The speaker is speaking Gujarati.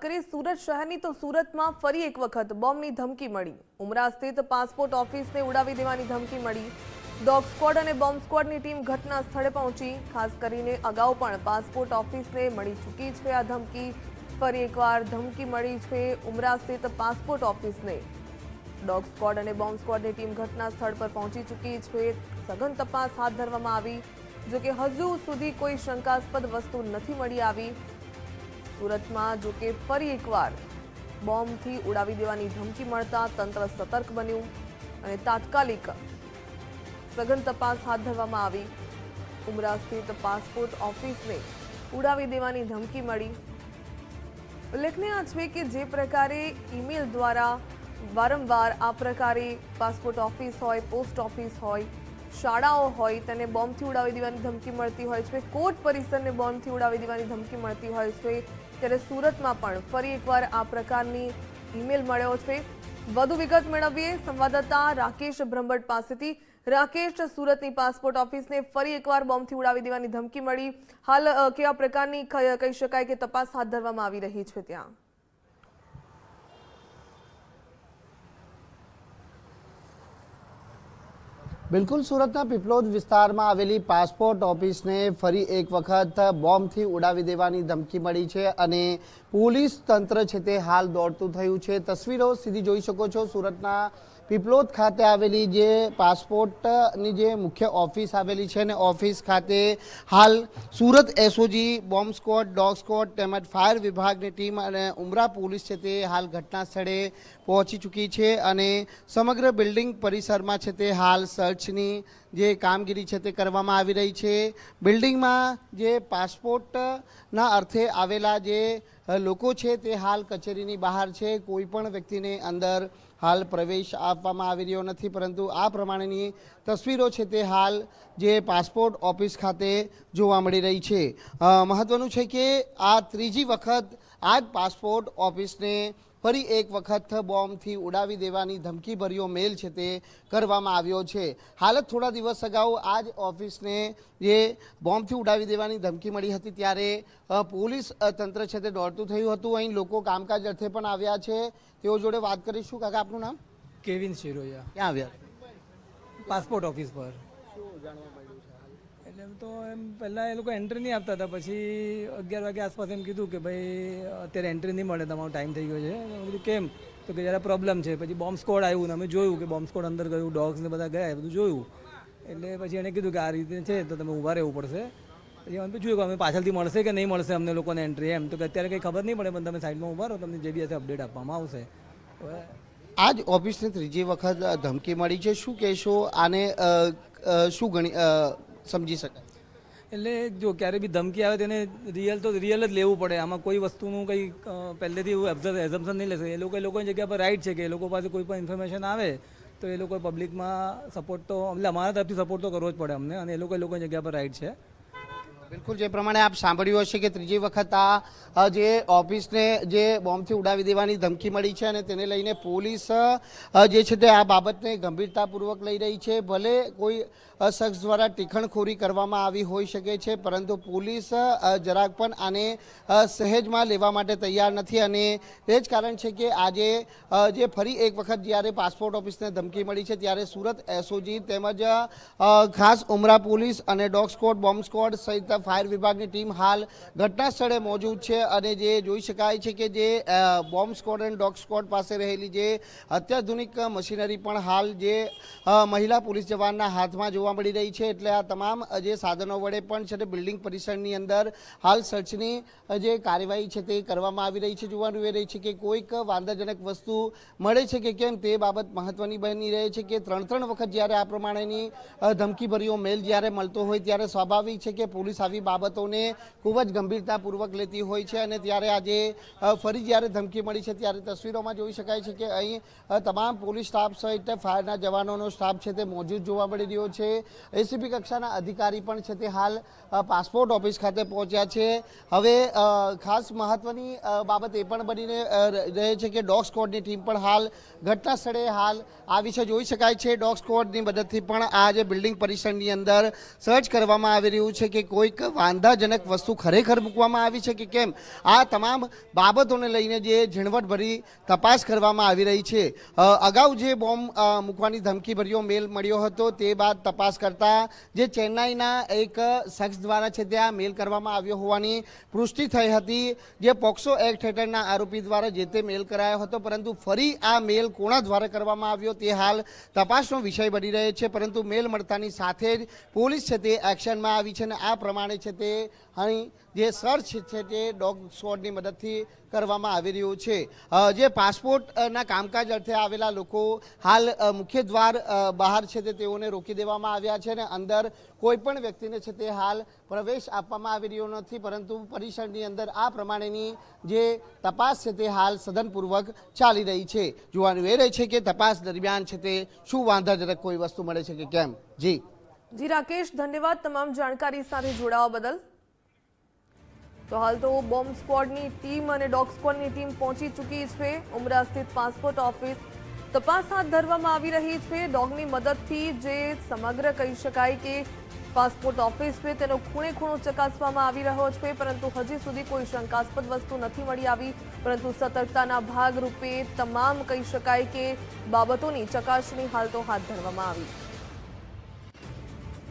કરીએ સુરત શહેરની તો સુરતમાં ફરી એક વખત બોમ્બની ધમકી મળી। ઉમરા સ્થિત પાસપોર્ટ ઓફિસને ઉડાવી દેવાની ધમકી મળી। ડોગ સ્ક્વોડ અને બોમ્બ સ્ક્વોડની ટીમ ઘટના સ્થળે પહોંચી। ખાસ કરીને અગાઉ પણ પાસપોર્ટ ઓફિસને મળી ચૂકી છે આ ધમકી। ફરી એકવાર ધમકી મળી છે ઉમરા સ્થિત પાસપોર્ટ ઓફિસને। ડોગ સ્ક્વોડ અને બોમ્બ સ્ક્વોડની ટીમ ઘટના સ્થળ પર પહોંચી ચૂકી છે। સઘન તપાસ હાથ ધરવામાં આવી, જો કે હજુ સુધી કોઈ શંકાસ્પદ વસ્તુ નથી મળી આવી। સુરતમાં જો કે ફરી એકવાર બોમ્બથી ઉડાવી દેવાની ધમકી મળતા તંત્ર સતર્ક બન્યું અને તાત્કાલિક સઘન તપાસ હાથ ધરવામાં આવી। ઉમરા સ્થિત પાસપોર્ટ ઓફિસને ઉડાવી દેવાની ધમકી મળી। ઉલ્લેખનીય છે કે જે પ્રકારે ઈમેલ દ્વારા વારંવાર આ પ્રકારે પાસપોર્ટ ઓફિસ હોય, પોસ્ટ ઓફિસ હોય, શાળાઓ હોય તેને બોમ્બથી ઉડાવી દેવાની ધમકી મળતી હોય છે, કોર્ટ પરિસરને બોમ્બથી ઉડાવી દેવાની ધમકી મળતી હોય છે, ત્યારે સુરતમાં પણ ફરી એકવાર આ પ્રકારની ઈમેલ મળ્યો છે। વધુ વિગત મેળવીએ સંવાદદાતા રાકેશ બ્રહ્મભટ્ટ પાસેથી। રાકેશ, સુરતની પાસપોર્ટ ઓફિસને ફરી એકવાર બોમ્બથી ઉડાવી દેવાની ધમકી મળી, હાલ કેવા પ્રકારની કહી શકાય કે તપાસ હાથ ધરવામાં આવી રહી છે ત્યાં? બિલકુલ, સુરતના પીપલોદ વિસ્તારમાં આવેલી પાસપોર્ટ ઓફિસને ફરી એક વખત બોમ્બથી ઉડાવી દેવાની ધમકી મળી છે અને પોલીસ તંત્ર છે તે હાલ દોડતું થયું છે। તસવીરો સીધી જોઈ શકો છો। સુરતના પીપલોદ ખાતે આવેલી જે પાસપોર્ટની જે મુખ્ય ઓફિસ આવેલી છે ને ઓફિસ ખાતે હાલ Surat SOG, bomb squad, dog squad તેમજ ફાયર વિભાગની ટીમ અને ઉમરા પોલીસ છે તે હાલ ઘટના સ્થળે પહોંચી ચૂકી છે અને સમગ્ર બિલ્ડિંગ પરિસરમાં છે તે હાલ સર્ચની જે કામગીરી છે તે કરવામાં આવી રહી છે। બિલ્ડિંગમાં જે પાસપોર્ટના અર્થે આવેલા જે લોકો છે તે હાલ કચેરીની બહાર છે। કોઈ પણ વ્યક્તિને અંદર હાલ પ્રવેશ આપવામાં આવી રહ્યો નથી, પરંતુ આ પ્રમાણેની તસવીરો છે તે હાલ જે પાસપોર્ટ ઓફિસ ખાતે જોવા મળી રહી છે। મહત્વનું છે કે આ ત્રીજી વખત આ જ પાસપોર્ટ ઓફિસને ફરી એક વખત બોમ્બથી ઉડાવી દેવાની ધમકીભર્યો મેલ છે તે કરવામાં આવ્યો છે। હાલ થોડા દિવસ અગાઉ આ જ ઓફિસને જે બોમ્બથી ઉડાવી દેવાની ધમકી મળી હતી ત્યારે પોલીસ તંત્ર છે તે દોડતું થયું હતું। અહીં લોકો કામકાજ અર્થે પણ આવ્યા છે, તેઓ જોડે વાત કરીશું। કાકા, આપનું નામ? કેવિન શિરોયા। ક્યાં આવ્યા? પાસપોર્ટ ઓફિસ પર। એટલે તો એમ પહેલાં એ લોકો એન્ટ્રી નહીં આપતા હતા, પછી 11 વાગે આસપાસ એમ કીધું કે ભાઈ અત્યારે એન્ટ્રી નહીં મળે, તમારો ટાઈમ થઈ ગયો છે। મેં કીધું કેમ? તો કે જરા પ્રોબ્લેમ છે। પછી બોમ્બ સ્કોડ આવ્યું ને અમે જોયું કે બોમ્બ સ્કોડ અંદર ગયું, ડોગ્સ ને બધા ગયા, એ બધું જોયું। એટલે પછી એણે કીધું કે આ રીતે છે તો તમે ઊભા રહેવું પડશે। પછી અમે જોયું કે અમે પાછળથી મળશે કે નહીં મળશે અમને લોકોને એન્ટ્રી, એમ તો કે અત્યારે કંઈ ખબર નહીં પડે, પણ તમે સાઈડમાં ઊભા રહો, તમને જે બી હશે અપડેટ આપવામાં આવશે। આ જ ઓફિસને ત્રીજી વખત ધમકી મળી છે, શું કહેશો આને? શું સમજી શકાય? એટલે જો ક્યારે બી ધમકી આવે તેને રિયલ જ લેવું પડે। આમાં કોઈ વસ્તુનું કંઈ પહેલેથી એવું એઝમ્પશન નહીં લેશે। એ લોકોની જગ્યા પર રાઈટ છે કે એ લોકો પાસે કોઈ પણ ઇન્ફોર્મેશન આવે તો એ લોકો પબ્લિકમાં સપોર્ટ તો એટલે અમારા તરફથી સપોર્ટ તો કરવો જ પડે અમને, અને એ લોકોની જગ્યા પર રાઈટ છે। બિલકુલ, જે પ્રમાણે આપ સાંભળ્યું હશે કે ત્રીજી વખત આ જે ઓફિસને જે બોમ્બથી ઉડાવી દેવાની ધમકી મળી છે અને તેને લઈને પોલીસ જે છે તે આ બાબતને ગંભીરતાપૂર્વક લઈ રહી છે। ભલે કોઈ શખ્સ દ્વારા ટીખણખોરી કરવામાં આવી હોઈ શકે છે, પરંતુ પોલીસ જરાક પણ આને સહેજમાં લેવા માટે તૈયાર નથી અને એ જ કારણ છે કે આજે જે ફરી એક વખત જ્યારે પાસપોર્ટ ઓફિસને ધમકી મળી છે ત્યારે સુરત એસઓજી તેમજ ખાસ ઉમરા પોલીસ અને ડોગ સ્ક્વોડ, બોમ્બ સ્ક્વોડ સહિત ફાયર વિભાગની ટીમ હાલ ઘટના સ્થળે મોજૂદ છે અને જે જોઈ શકાય છે કે જે બોમ્બ સ્ક્વોડ અને ડોગ સ્ક્વોડ પાસે રહેલી જે અત્યાધુનિક મશીનરી પણ હાલ જે મહિલા પોલીસ જવાનના હાથમાં જોવા મળી રહી છે। એટલે આ તમામ જે સાધનો વડે પણ છે તે બિલ્ડિંગ પરિસરની અંદર હાલ સર્ચની જે કાર્યવાહી છે તે કરવામાં આવી રહી છે। જોવાનું એ રહી છે કે કોઈક વાંધાજનક વસ્તુ મળે છે કે કેમ તે બાબત મહત્વની બની રહે છે કે ત્રણ વખત જ્યારે આ પ્રમાણેની ધમકીભર્યો મેલ જ્યારે મળતો હોય ત્યારે સ્વાભાવિક છે કે પોલીસ આવી બાબતોને ખૂબ જ ગંભીરતાપૂર્વક લેતી હોય છે અને ત્યારે આજે ફરી જ્યારે ધમકી મળી છે ત્યારે તસવીરોમાં જોઈ શકાય છે કે અહીં તમામ પોલીસ સ્ટાફ સહિત ફાયરના જવાનોનો સ્ટાફ છે તે મોજૂદ જોવા મળી રહ્યો છે। એસીપી કક્ષાના અધિકારી પણ છે તે હાલ પાસપોર્ટ ઓફિસ ખાતે પહોંચ્યા છે। હવે ખાસ મહત્વની બાબત એ પણ બનીને રહે છે કે ડોગ સ્ક્વોડની ટીમ પણ હાલ ઘટના સ્થળે હાલ આવી છે। જોઈ શકાય છે ડોગ સ્ક્વોડની મદદથી પણ આ જે બિલ્ડિંગ પરિસરની અંદર સર્ચ કરવામાં આવી રહ્યું છે કે કોઈક એક વાંધાજનક વસ્તુ ખરેખર મૂકવામાં આવી છે કે કેમ આ તમામ બાબતોને લઈને જે ઝીણવટભરી તપાસ કરવામાં આવી રહી છે. અગાઉ જે બોમ્બ મૂકવાની ધમકીભર્યો મેલ મળ્યો હતો તે બાદ તપાસ કરતા જે ચેન્નાઈના એક શખ્સ દ્વારા છે ત્યાં મેલ કરવામાં આવ્યો હોવાની પુષ્ટિ થઈ હતી, જે પોક્સો એક્ટ હેઠળના આરોપી દ્વારા જે તે મેલ કરાયો હતો. પરંતુ ફરી આ મેલ કોના દ્વારા કરવામાં આવ્યો તે હાલ તપાસનો વિષય બની રહ્યો છે. પરંતુ મેલ મળતાની સાથે જ પોલીસ છે તે એક્શનમાં આવી છે અને આ પ્રમાણે છે તે અહીં જે સર્ચ છે તે ડોગ સ્ક્વોડની મદદથી કરવામાં આવી રહ્યું છે. જે પાસપોર્ટના કામકાજ અર્થે આવેલા લોકો હાલ મુખ્ય દ્વાર બહાર છે તે તેઓને રોકી દેવામાં આવ્યા છે અને અંદર કોઈ પણ વ્યક્તિને છે તે હાલ પ્રવેશ આપવામાં આવી રહ્યો નથી. પરંતુ પરિસરની અંદર આ પ્રમાણેની જે તપાસ છે તે હાલ સઘનપૂર્વક ચાલી રહી છે. જોવાનું એ રહે છે કે તપાસ દરમિયાન છે તે શું વાંધાજનક કોઈ વસ્તુ મળે છે કે કેમ. જી રાકેશ, ધન્યવાદ તમામ જાણકારી સાથે જોડાવા બદલ. તો હાલ તો બોમ્બ સ્ક્વોડની ટીમ અને ડોગ સ્ક્વોડની ટીમ પહોંચી ચૂકી છે. ઉમરા સ્થિત પાસપોર્ટ ઓફિસ તપાસ હાથ ધરવામાં આવી રહી છે. ડોગની મદદથી જે સમગ્ર કહી શકાય કે પાસપોર્ટ ઓફિસ છે તેનો ખૂણે ખૂણો ચકાસવામાં આવી રહ્યો છે. પરંતુ હજી સુધી કોઈ શંકાસ્પદ વસ્તુ નથી મળી આવી. પરંતુ સતર્કતાના ભાગરૂપે તમામ કહી શકાય કે બાબતોની ચકાસણી હાલ તો હાથ ધરવામાં આવી.